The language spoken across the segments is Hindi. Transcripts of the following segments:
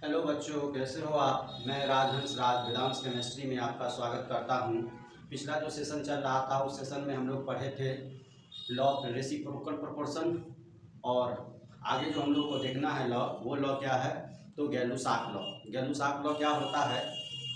हेलो बच्चों, कैसे हो आप। मैं राजहंस वेदांश केमिस्ट्री में आपका स्वागत करता हूं। पिछला जो सेशन चल रहा था उस सेशन में हम लोग पढ़े थे लॉ ऑफ रेसिप्रोकल प्रोपोर्शन, और आगे जो हम लोग को देखना है लॉ, वो लॉ क्या है तो गैलुसाक लॉ। गैलुसाक लॉ क्या होता है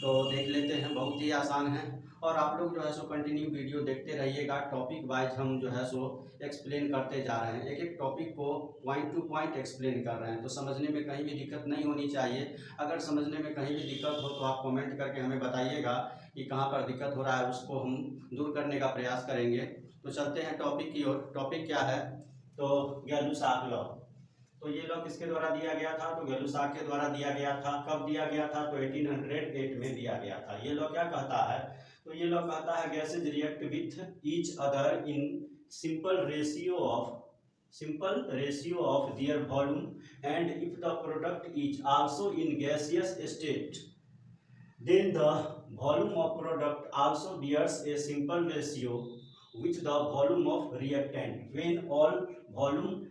तो देख लेते हैं। बहुत ही आसान है और आप लोग जो है सो कंटिन्यू वीडियो देखते रहिएगा। टॉपिक वाइज हम जो है सो एक्सप्लेन करते जा रहे हैं, एक एक टॉपिक को पॉइंट टू पॉइंट एक्सप्लेन कर रहे हैं, तो समझने में कहीं भी दिक्कत नहीं होनी चाहिए। अगर समझने में कहीं भी दिक्कत हो तो आप कमेंट करके हमें बताइएगा कि कहाँ पर दिक्कत हो रहा है, उसको हम दूर करने का प्रयास करेंगे। तो चलते हैं टॉपिक की ओर। टॉपिक क्या है तो गैलुसाक लॉ। तो ये लॉ किसके द्वारा दिया गया था तो गैलुसाक के द्वारा दिया गया था। कब दिया गया था तो 1808 में दिया गया था। ये लॉ क्या कहता है तो ये लॉ कहता है gases react with each other in simple ratio of their volume, and if the product is also in gaseous state, then the volume of product also bears a simple ratio with the volume of reactant when all volume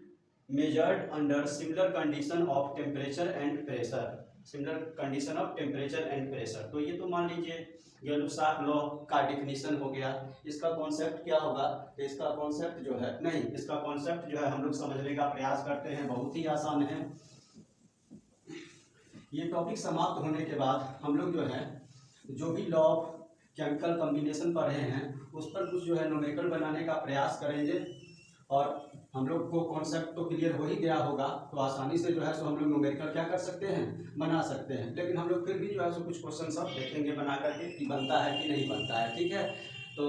measured under similar condition of temperature and pressure। तो ये तो मान लीजिए गैलुसाक लॉ का डिफिनीशन हो गया। इसका कॉन्सेप्ट क्या होगा तो इसका कॉन्सेप्ट जो है इसका कॉन्सेप्ट जो है हम लोग समझने का प्रयास करते हैं। बहुत ही आसान है। ये टॉपिक समाप्त होने के बाद हम लोग जो है जो भी लॉ ऑफ केमिकल कॉम्बिनेशन पढ़े हैं उस पर कुछ जो है न्यूमेरिकल बनाने का प्रयास करेंगे, और हम लोग को कॉन्सेप्ट तो क्लियर हो ही गया होगा, तो आसानी से जो है सो हम लोग न्यूमेरिकल क्या कर सकते हैं, बना सकते हैं। लेकिन हम लोग फिर भी जो है सो कुछ क्वेश्चन सब देखेंगे बना करके कि बनता है कि नहीं बनता है। ठीक है, तो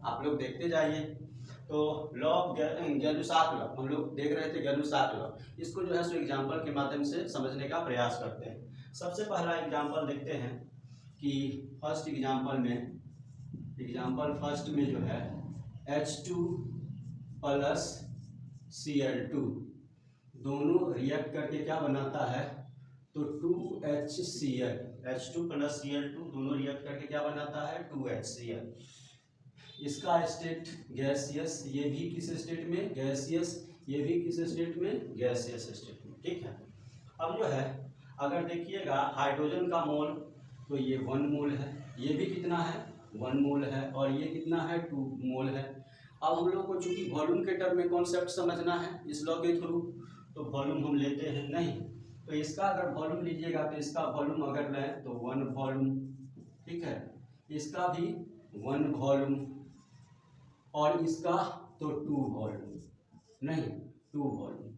आप लोग देखते जाइए। तो लॉ ऑफ गैलुसाक लॉ हम लोग देख रहे थे। गैलुसाक लॉ इसको जो है सो एग्जाम्पल के माध्यम से समझने का प्रयास करते हैं। सबसे पहला एग्जाम्पल देखते हैं कि फर्स्ट एग्जाम्पल फर्स्ट में जो है H2 प्लस Cl2 दोनों रिएक्ट करके क्या बनाता है तो 2HCl। H2 प्लस Cl2 दोनों रिएक्ट करके क्या बनाता है 2HCl। इसका स्टेट गैसियस, ये भी किस स्टेट में गैसियस, ये भी किस स्टेट में गैसियस स्टेट में। ठीक है, अब जो है अगर देखिएगा हाइड्रोजन का मोल तो ये 1 मोल है, ये भी कितना है 1 मोल है, और ये कितना है 2 मोल है। अब हम लोग को चूंकि वॉल्यूम के टर्म में कॉन्सेप्ट समझना है इस लॉ के थ्रू, तो वॉल्यूम हम लेते हैं नहीं, तो इसका अगर वॉल्यूम लीजिएगा तो इसका वॉल्यूम अगर लें तो 1 वॉल्यूम। ठीक है, इसका भी 1 वॉल्यूम, और इसका तो 2 वॉल्यूम नहीं 2 वॉल्यूम।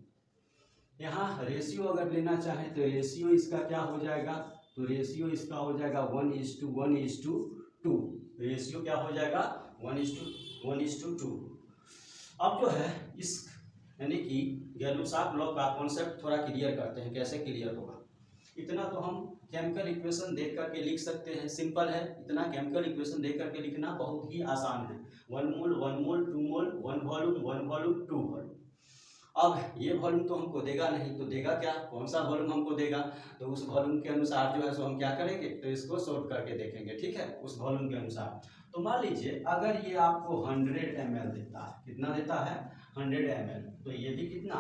यहाँ रेशियो अगर लेना चाहें तो रेशियो इसका क्या हो जाएगा तो रेशियो इसका हो जाएगा 1:1:2। रेशियो क्या हो जाएगा 1:1:2। अब जो है इस यानी कि गैलुसाक लॉ का कॉन्सेप्ट थोड़ा क्लियर करते हैं। कैसे क्लियर होगा, इतना तो हम केमिकल इक्वेशन देख करके लिख सकते हैं, सिंपल है। इतना केमिकल इक्वेशन देख करके लिखना बहुत ही आसान है। 1 मोल 1 मोल 2 मोल 1 वॉल्यूम 1 वॉल्यूम 2 वॉल्यूम। अब ये वॉल्यूम तो हमको देगा नहीं, तो देगा क्या, कौन सा वॉल्यूम हमको देगा, तो उस वॉल्यूम के अनुसार जो है सो हम क्या करेंगे तो इसको सॉल्व करके देखेंगे। ठीक है, उस वॉल्यूम के अनुसार। तो मान लीजिए अगर ये आपको 100 ml देता है, कितना देता है 100 ml, तो ये भी कितना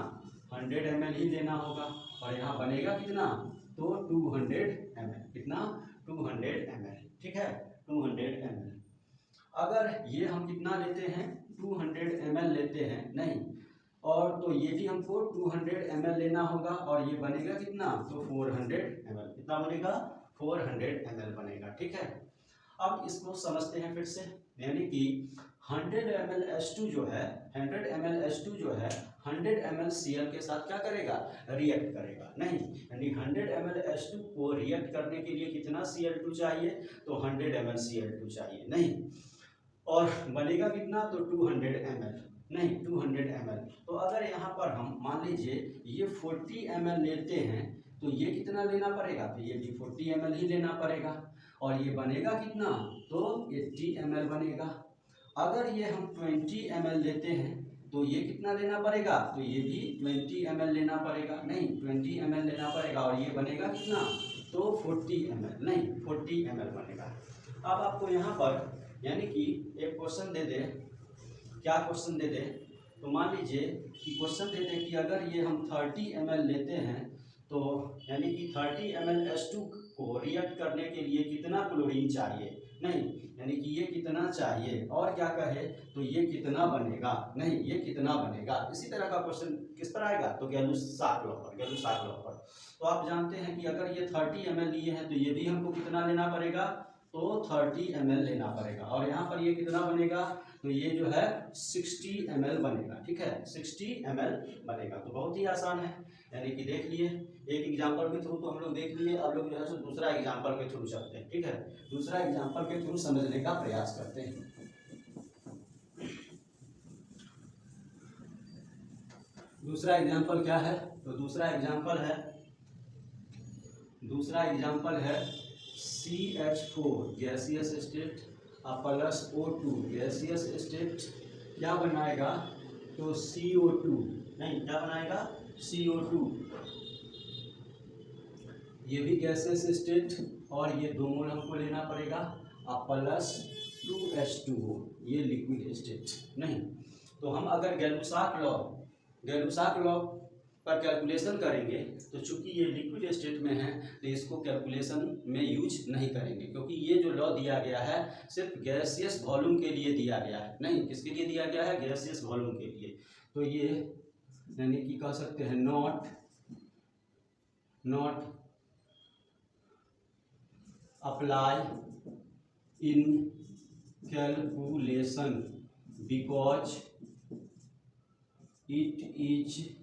100 ml ही लेना होगा, और यहाँ बनेगा कितना तो 200 ml। कितना 200 ml। ठीक है, 200 ml। अगर ये हम कितना लेते हैं 200 ml लेते हैं नहीं, और तो ये भी हमको 200 ml लेना होगा, और ये बनेगा कितना तो 400 ml। कितना बनेगा 400 ml बनेगा। ठीक है, अब इसको समझते हैं फिर से। यानी कि 100 ml H2 जो है 100 ml H2 जो है 100 ml Cl के साथ क्या करेगा रिएक्ट करेगा नहीं, यानी 100 ml H2 को रिएक्ट करने के लिए कितना Cl2 चाहिए तो 100 ml Cl2 चाहिए नहीं, और बनेगा कितना तो 200 ml नहीं 200 ml। तो अगर यहाँ पर हम मान लीजिए ये 40 ml लेते हैं तो ये कितना लेना पड़ेगा तो ये भी 40 ml ही लेना पड़ेगा, और ये बनेगा कितना तो 80 ml बनेगा। अगर ये हम 20 ml लेते हैं तो ये कितना लेना पड़ेगा तो ये भी 20 ml लेना पड़ेगा नहीं 20 ml लेना पड़ेगा, और ये बनेगा कितना तो 40 ml नहीं 40 ml बनेगा। अब आपको यहाँ पर यानी कि एक क्वेश्चन दे दे, क्या क्वेश्चन दे दे तो मान लीजिए कि क्वेश्चन दे दे कि अगर ये हम 30 ml लेते हैं तो यानी कि 30 ml H2 को रिएक्ट करने के लिए कितना क्लोरीन चाहिए, नहीं, यानी कि ये कितना चाहिए, और क्या कहे तो ये कितना बनेगा, नहीं, ये कितना बनेगा। इसी तरह का क्वेश्चन किस पर आएगा, तो गैलुसाक लॉ पर। तो आप जानते हैं कि अगर ये 30 ml लिए हैं तो ये भी हमको कितना लेना पड़ेगा, तो 30 ml लेना पड़ेगा, और यहाँ पर ये कितना बनेगा, तो ये जो है 60 ml बनेगा, ठीक है, 60 ml बनेगा। तो बहुत ही आसान है, यानी कि देख लिए एक एग्जाम्पल के थ्रू तो हम लोग देख लिए, अब लोग जो है सो दूसरा एग्जाम्पल के थ्रू चलते हैं, ठीक है, दूसरा एग्जाम्पल के थ्रू समझने का प्रयास करते हैं। दूसरा एग्जाम्पल क्या है, तो दूसरा एग्जाम्पल है CH4 gaseous state plus O2 gaseous state क्या बनाएगा, तो CO2, नहीं, क्या बनाएगा, CO2, ये भी गैसियस स्टेट, और ये 2 मोल हमको लेना पड़ेगा, प्लस 2H2O ये लिक्विड स्टेट, नहीं। तो हम अगर गैलुसाक लॉ पर कैलकुलेशन करेंगे तो चूंकि ये लिक्विड स्टेट में है तो इसको कैलकुलेशन में यूज नहीं करेंगे, क्योंकि ये जो लॉ दिया गया है सिर्फ गैसियस वॉल्यूम के लिए दिया गया है, नहीं, किसके लिए दिया गया है, गैसियस वॉल्यूम के लिए। तो ये यानी कि कह सकते हैं not apply in calculation because it is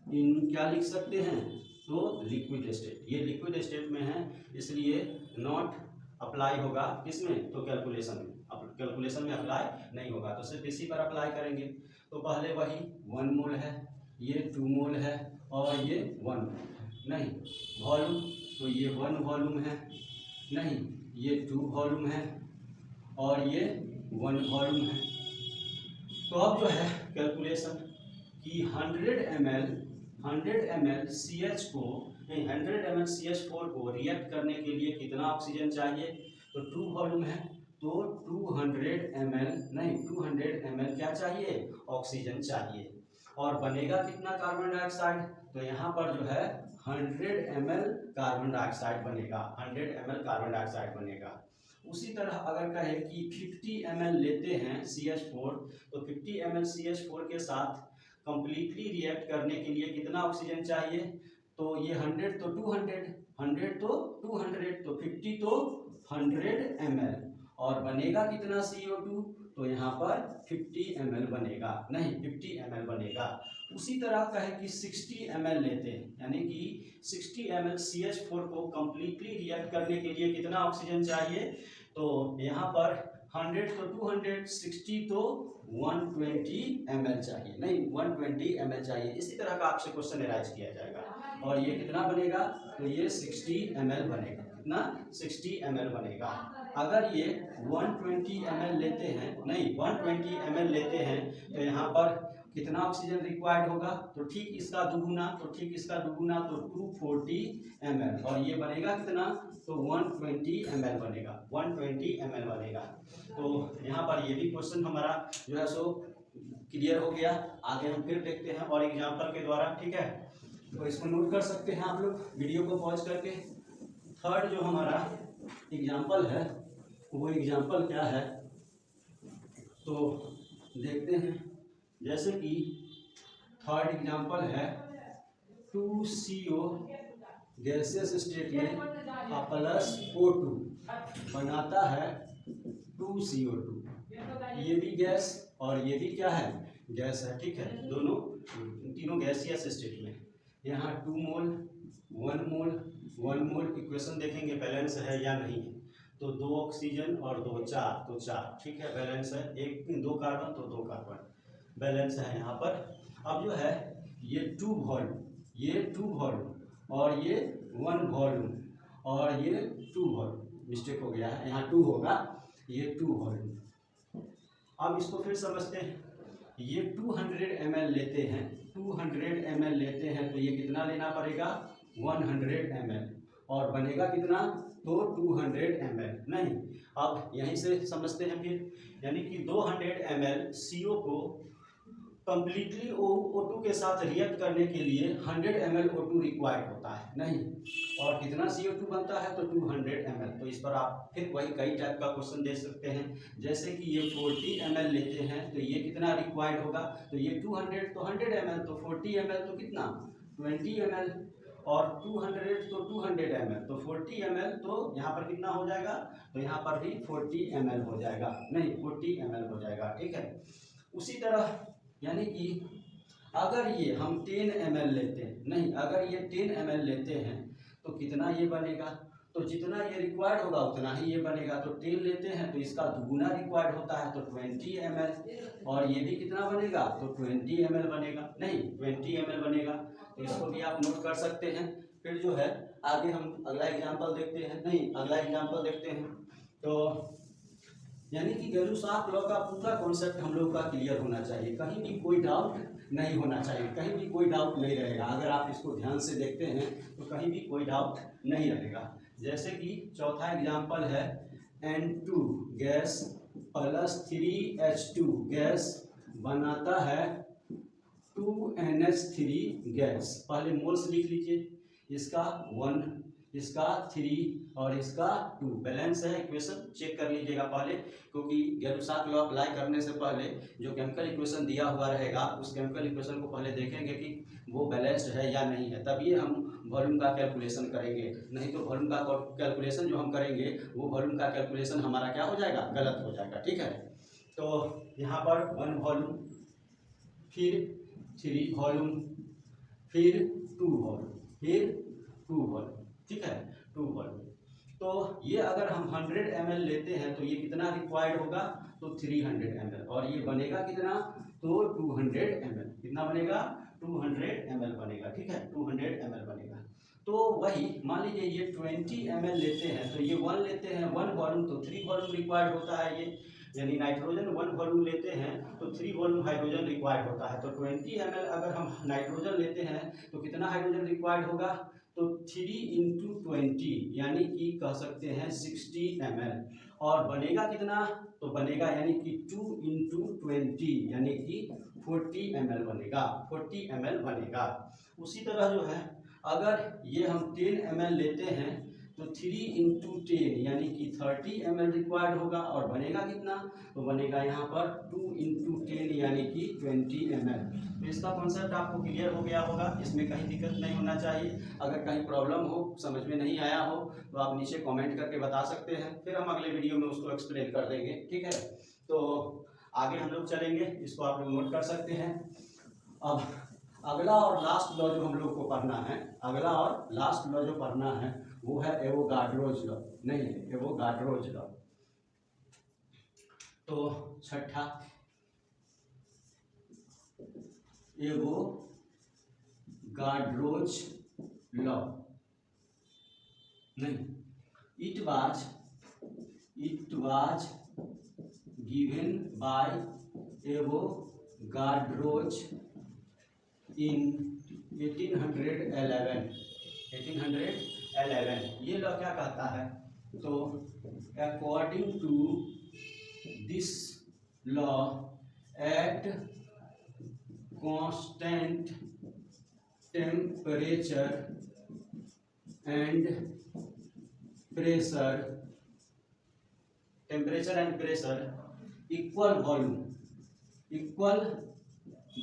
in, क्या लिख सकते हैं, तो लिक्विड स्टेट, ये लिक्विड स्टेट में है, इसलिए नॉट अप्लाई होगा किसमें, तो कैलकुलेशन में अप्लाई नहीं होगा, तो सिर्फ इसी पर अप्लाई करेंगे। तो पहले वही 1 मोल है, ये 2 मोल है, और ये 1, नहीं, वॉल्यूम, तो ये 1 वॉल्यूम है, नहीं, ये 2 वॉल्यूम है, और ये 1 वॉल्यूम है। तो अब जो है कैलकुलेशन कि 100 ml CH4 को रिएक्ट करने के लिए कितना ऑक्सीजन चाहिए, तो 2 वॉल्यूम है, तो 200 ml क्या चाहिए, ऑक्सीजन चाहिए, और बनेगा कितना कार्बन डाइऑक्साइड, तो यहाँ पर जो है 100 ml कार्बन डाइऑक्साइड बनेगा। उसी तरह अगर कहे कि 50 ml लेते हैं CH4, तो 50 ml CH4 के साथ कंप्लीटली रिएक्ट करने के लिए कितना ऑक्सीजन चाहिए, तो ये 100 तो 200 तो 50 तो 100 ml, और बनेगा कितना CO2, तो यहाँ पर 50 ml बनेगा, नहीं, 50 ml बनेगा। उसी तरह कहे कि 60 ml लेते हैं, यानी कि 60 ml CH4 को कंप्लीटली रिएक्ट करने के लिए कितना ऑक्सीजन चाहिए, तो यहाँ पर 100 तो 200, 60 तो 120 ml चाहिए, नहीं, 120 ml चाहिए। इसी तरह का आपसे क्वेश्चन एराइज किया जाएगा, और ये कितना बनेगा, तो ये 60 ml बनेगा, कितना, 60 ml बनेगा। अगर ये 120 ml लेते हैं, नहीं, 120 ml लेते हैं, तो यहाँ पर कितना ऑक्सीजन रिक्वायर्ड होगा, तो ठीक इसका दुगुना, तो 240 ml, और ये बनेगा कितना, तो 120 ml बनेगा। तो यहाँ पर ये भी क्वेश्चन हमारा जो है सो क्लियर हो गया। आगे हम फिर देखते हैं और एग्जाम्पल के द्वारा, ठीक है, तो इसको नोट कर सकते हैं आप लोग वीडियो को पॉज करके। थर्ड जो हमारा एग्जाम्पल है वो एग्जाम्पल क्या है, तो देखते हैं। जैसे कि थर्ड एग्जाम्पल है 2CO गैसियस स्टेट में प्लस O2 बनाता है 2CO2, ये भी गैस और ये भी क्या है, गैस है, ठीक है, तीनों गैसियस स्टेट में। यहाँ 2 मोल 1 मोल इक्वेशन देखेंगे बैलेंस है या नहीं है, तो 2 ऑक्सीजन और 2 4, तो 4, ठीक है, बैलेंस है, 2 कार्बन तो 2 कार्बन बैलेंस है यहाँ पर। अब जो है ये 2 वॉल्यूम और ये 1 वॉल्यूम और ये 2 वॉल्यूम, मिस्टेक हो गया है, यहाँ 2 होगा, ये 2 वॉल्यूम। अब इसको फिर समझते हैं। ये 200 ml लेते हैं, 200 ml लेते हैं, तो ये कितना लेना पड़ेगा, 100 ml, और बनेगा कितना, तो 200 ml, नहीं। अब यहीं से समझते हैं फिर, यानी कि 200 ml CO को कंप्लीटली O2 के साथ रिएक्ट करने के लिए 100 ml O2 रिक्वायर्ड होता है नहीं, और कितना CO2 बनता है तो 200 ml। तो इस पर आप फिर वही कई टाइप का क्वेश्चन दे सकते हैं, जैसे कि ये 40 ml लेते हैं तो ये कितना रिक्वायर्ड होगा, तो ये 200 तो 100 ml, तो 40 ml तो कितना 20 ml, और 200 तो 200 ml तो 40 ml, तो यहाँ पर कितना हो जाएगा, तो यहाँ पर भी 40 ml हो जाएगा नहीं 40 ml हो जाएगा, ठीक है। उसी तरह यानी कि अगर ये हम 10 ml लेते हैं नहीं, अगर ये 10 ml लेते हैं तो कितना ये बनेगा, तो जितना ये रिक्वायर्ड होगा उतना ही ये बनेगा। तो 10 लेते हैं तो इसका दुगुना रिक्वायर्ड होता है तो 20 ml, और ये भी कितना बनेगा तो 20 ml बनेगा नहीं 20 ml बनेगा। तो इसको भी आप नोट कर सकते हैं। फिर जो है आगे हम अगला एग्जाम्पल देखते हैं नहीं, अगला एग्जाम्पल देखते हैं। तो यानी कि गैलुसाक लॉ का पूरा कॉन्सेप्ट हम लोग का क्लियर होना चाहिए, कहीं भी कोई डाउट नहीं होना चाहिए, कहीं भी कोई डाउट नहीं रहेगा। अगर आप इसको ध्यान से देखते हैं तो कहीं भी कोई डाउट नहीं रहेगा। जैसे कि चौथा एग्जाम्पल है N2 gas plus 3H2 gas बनाता है 2NH3 गैस। पहले मोल्स लिख लीजिए, इसका 1, इसका 3 और इसका 2 बैलेंस है। इक्वेशन चेक कर लीजिएगा पहले, क्योंकि गैलुसाक लॉ अप्लाई करने से पहले जो केमिकल इक्वेशन दिया हुआ रहेगा उस केमिकल इक्वेशन को पहले देखेंगे कि वो बैलेंस्ड है या नहीं है, तभी हम वॉल्यूम का कैलकुलेशन करेंगे। नहीं तो वॉल्यूम का कैलकुलेशन जो हम करेंगे वो वॉल्यूम का कैलकुलेशन हमारा क्या हो जाएगा, गलत हो जाएगा, ठीक है। तो यहाँ पर 1 वॉल्यूम, फिर 3 वॉल्यूम, फिर 2 वॉल्यूम, फिर 2 वॉल्यूम, ठीक है 2 वॉल्यूम। तो ये अगर हम 100 ml लेते हैं तो ये कितना रिक्वायर्ड होगा, तो 300 ml, और ये बनेगा कितना, तो 200 ml। कितना बनेगा, 200 ml बनेगा, ठीक है 200 ml बनेगा। तो वही मान लीजिए ये 20 ml लेते हैं तो ये 1 लेते हैं 1 वॉल्यूम, तो 3 वॉल्यूम रिक्वायर्ड होता है ये, यानी नाइट्रोजन 1 वॉल्यूम लेते हैं तो 3 वॉल्यूम हाइड्रोजन रिक्वायर्ड होता है। तो 20 ml अगर हम नाइट्रोजन लेते हैं तो कितना हाइड्रोजन रिक्वायर्ड होगा, तो 3 × 20 यानी कि कह सकते हैं 60 ml, और बनेगा कितना, तो बनेगा यानी कि 2 × 20 यानी कि 40 ml बनेगा, 40 ml बनेगा। उसी तरह जो है अगर ये हम 10 ml लेते हैं तो 3 × 10 यानी कि 30 ml रिक्वायर्ड होगा, और बनेगा कितना, तो बनेगा यहाँ पर 2 × 10 यानी कि 20 ml। तो इसका कॉन्सेप्ट आपको क्लियर हो गया होगा, इसमें कहीं दिक्कत नहीं होना चाहिए। अगर कहीं प्रॉब्लम हो, समझ में नहीं आया हो, तो आप नीचे कमेंट करके बता सकते हैं, फिर हम अगले वीडियो में उसको एक्सप्लेन कर देंगे, ठीक है। तो आगे हम लोग चलेंगे, इसको आप लोग नोट कर सकते हैं। अब अगला और लास्ट लॉ जो हम लोग को पढ़ना है, अगला और लास्ट लॉ जो पढ़ना है वो है एवोगाड्रोज लॉ, नहीं एवोगाड्रोज लॉ। तो छठा एवोगाड्रोज लॉ, नहीं it was given by Avogadro in 1811। ये लॉ क्या कहता है, तो according to this law at constant temperature and pressure equal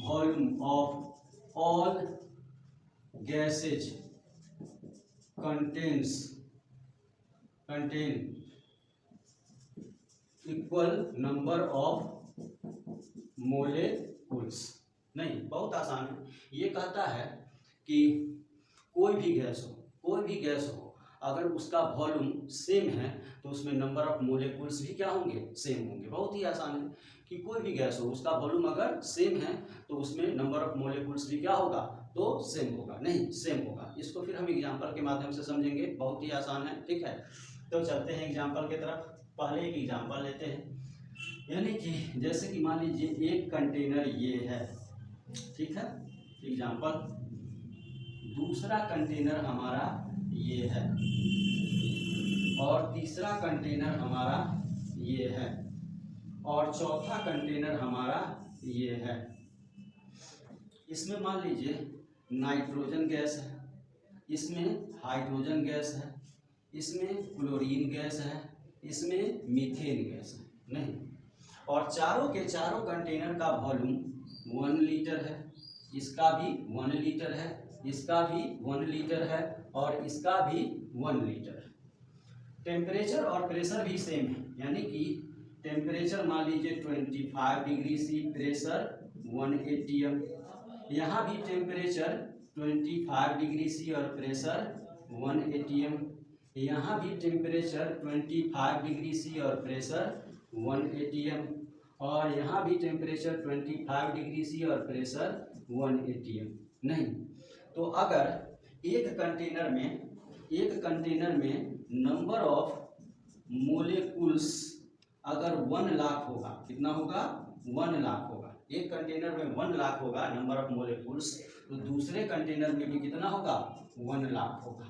volume of all gases contain equal number of molecules। नहीं बहुत आसान है, ये कहता है कि कोई भी गैस हो अगर उसका वॉल्यूम सेम है तो उसमें नंबर ऑफ मोलेकुल्स भी क्या होंगे, सेम होंगे। बहुत ही आसान है कि कोई भी गैस हो उसका वॉल्यूम अगर सेम है तो उसमें नंबर ऑफ मोलेकुल्स भी क्या होगा, तो सेम होगा, नहीं सेम होगा। इसको फिर हम एग्जांपल के माध्यम से समझेंगे, बहुत ही आसान है, ठीक है। तो चलते हैं एग्जांपल की तरफ। पहले एक एग्जांपल लेते हैं, यानी कि जैसे कि मान लीजिए एक कंटेनर ये है, ठीक है एग्जांपल, दूसरा कंटेनर हमारा ये है, और तीसरा कंटेनर हमारा ये है, और चौथा कंटेनर हमारा ये है, इसमें मान लीजिए नाइट्रोजन गैस है, इसमें हाइड्रोजन गैस है, इसमें क्लोरीन गैस है, इसमें मीथेन गैस है, नहीं, और चारों के चारों कंटेनर का वॉल्यूम 1 लीटर है, इसका भी 1 लीटर है, इसका भी 1 लीटर है, और इसका भी 1 लीटर है। टेम्परेचर और प्रेशर भी सेम है, यानी कि टेम्परेचर मान लीजिए 25 डिग्री सी, प्रेशर 1 atm। यहाँ भी टेम्परेचर 25 डिग्री सी और प्रेशर 1 atm। यहाँ भी टेम्परेचर 25 डिग्री सी और प्रेशर 1 atm, और यहाँ भी टेम्परेचर 25 डिग्री सी और प्रेशर 1 atm। नहीं, तो अगर एक कंटेनर में नंबर ऑफ मोलेकुल्स अगर 1 लाख होगा, कितना होगा, 1 लाख होगा, एक कंटेनर में 1 लाख होगा नंबर ऑफ मोलेकुल्स, तो दूसरे कंटेनर में भी कितना होगा, 1 लाख होगा,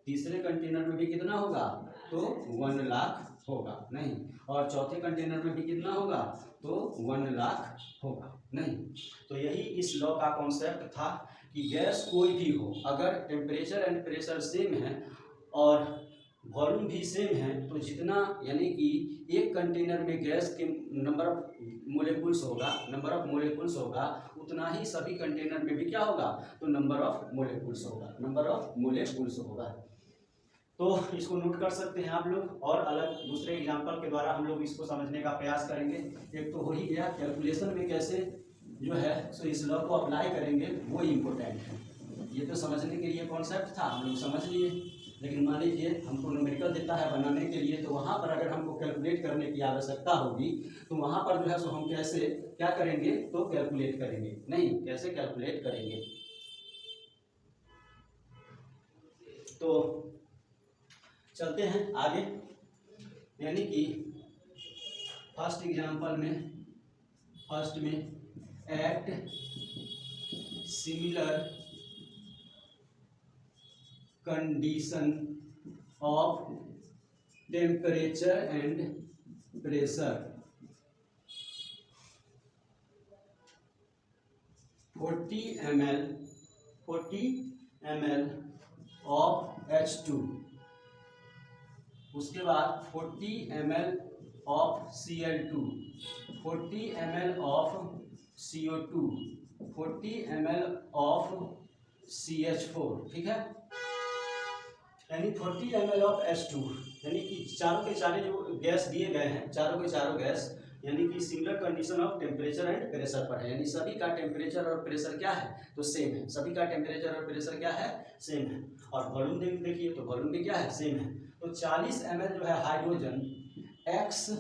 तीसरे कंटेनर में भी कितना होगा, तो 1 लाख होगा, नहीं, और चौथे कंटेनर में भी कितना होगा, तो 1 लाख होगा, नहीं। तो यही इस लॉ का कॉन्सेप्ट था कि गैस कोई भी हो, अगर टेम्परेचर एंड प्रेशर सेम है और वॉल्यूम भी सेम है, तो जितना, यानी कि एक कंटेनर में गैस के नंबर ऑफ मोलेकुल्स होगा उतना ही सभी कंटेनर में भी क्या होगा, तो नंबर ऑफ मोलेकुल्स होगा। तो इसको नोट कर सकते हैं आप लोग, और अलग दूसरे एग्जांपल के द्वारा हम लोग इसको समझने का प्रयास करेंगे। एक तो हो ही गया कैलकुलेशन में कैसे जो है सो इस लॉ को अप्लाई करेंगे, वो इम्पोर्टेंट है। ये तो समझने के लिए कॉन्सेप्ट था, हम लोग समझ लिए, लेकिन मान लीजिए हमको न्यूमेरिकल देता है बनाने के लिए, तो वहाँ पर अगर हमको कैलकुलेट करने की आवश्यकता होगी, तो वहाँ पर जो है सो हम कैसे क्या करेंगे, तो कैलकुलेट करेंगे, नहीं, कैसे कैलकुलेट करेंगे। तो चलते हैं आगे, यानी कि फर्स्ट एग्जांपल में at similar condition of temperature and pressure 40 ml of H2, उसके बाद 40 ml of Cl2, 40 ml of CO2, 40 ml of CH4, ठीक है, यानी 40 ml ऑफ H2, यानी कि चारों के चारों जो गैस दिए गए हैं, चारों के चारों गैस यानी कि similar condition of temperature and pressure पर है, यानी सभी का टेम्परेचर और प्रेशर क्या है, तो सेम है, सभी का टेम्परेचर और प्रेशर क्या है, सेम है, और वॉल्यूम देखिए तो वॉल्यूम भी क्या है, सेम है। तो 40 ml जो है हाइड्रोजन x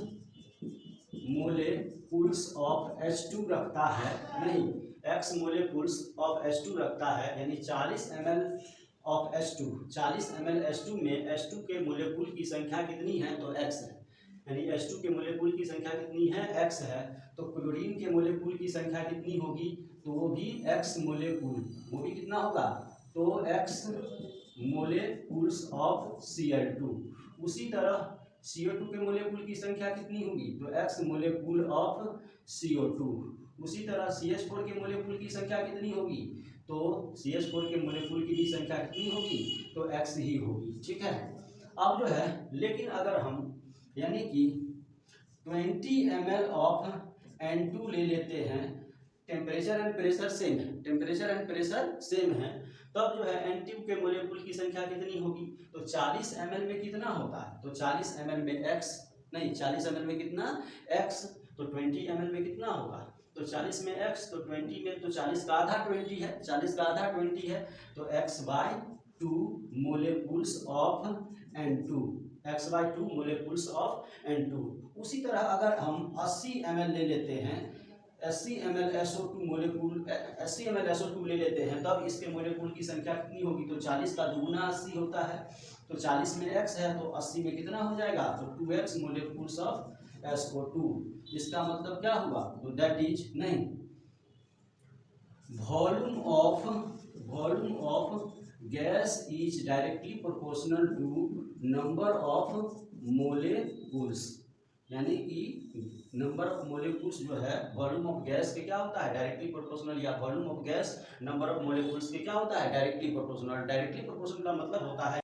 मोलेकुल्स ऑफ H2 रखता है, नहीं, x मोलेकुल्स ऑफ H2 रखता है, यानी 40 ml of H2, 40 ml H2 में H2 के मोलेकुल की संख्या कितनी है, तो x है, यानी H2 के मोलेकुल की संख्या कितनी है, x है। तो क्लोरीन के मोलेकुल की संख्या कितनी होगी, तो वो भी x मोलेकुल, वो भी कितना होगा, तो x मोलेकुल्स ऑफ Cl2। उसी तरह CO2 के मोलेकुल की संख्या कितनी होगी, तो x मोलेकुल ऑफ CO2। उसी तरह CH4 के मोलेकुल की संख्या कितनी होगी, तो CH4 के मोलेकुल की भी संख्या कितनी होगी, तो x ही होगी, ठीक है। अब जो है, लेकिन अगर हम यानी कि 20 ml ऑफ N2 ले लेते हैं, टेम्परेचर एंड प्रेशर सेम है, तब जो है N2 के मोलेकुल की संख्या कितनी होगी, तो 40 ml में कितना होता है, तो 40 ml में x, नहीं 40 ml में कितना x, तो 20 ml में कितना होगा, तो 40 में x, तो 20 में, तो 40 का आधा 20 है, 40 का आधा 20 है, तो x/2 मोलेकुल्स of N2, x/2 मोलेकुल्स of N2। उसी तरह अगर हम 80 ml ले लेते हैं, 80 ml SO2 ले लेते हैं, तब इसके मोलेकुल की संख्या कितनी होगी, तो 40 का दुगुना 80 होता है, तो 40 में x है, तो 80 में कितना हो जाएगा, तो 2x मोलेकुल्स ऑफ SO2। इसका मतलब क्या हुआ, तो दैट इज, नहीं, volume of gas is directly proportional to number of molecules, यानी कि नंबर ऑफ मोलिक्यूल्स जो है वॉल्यूम ऑफ गैस के क्या होता है डायरेक्टली प्रोपोर्शनल, या volume of gas number of molecules के क्या होता है डायरेक्टली प्रोपोर्शनल। डायरेक्टली प्रोपोर्शनल का मतलब होता है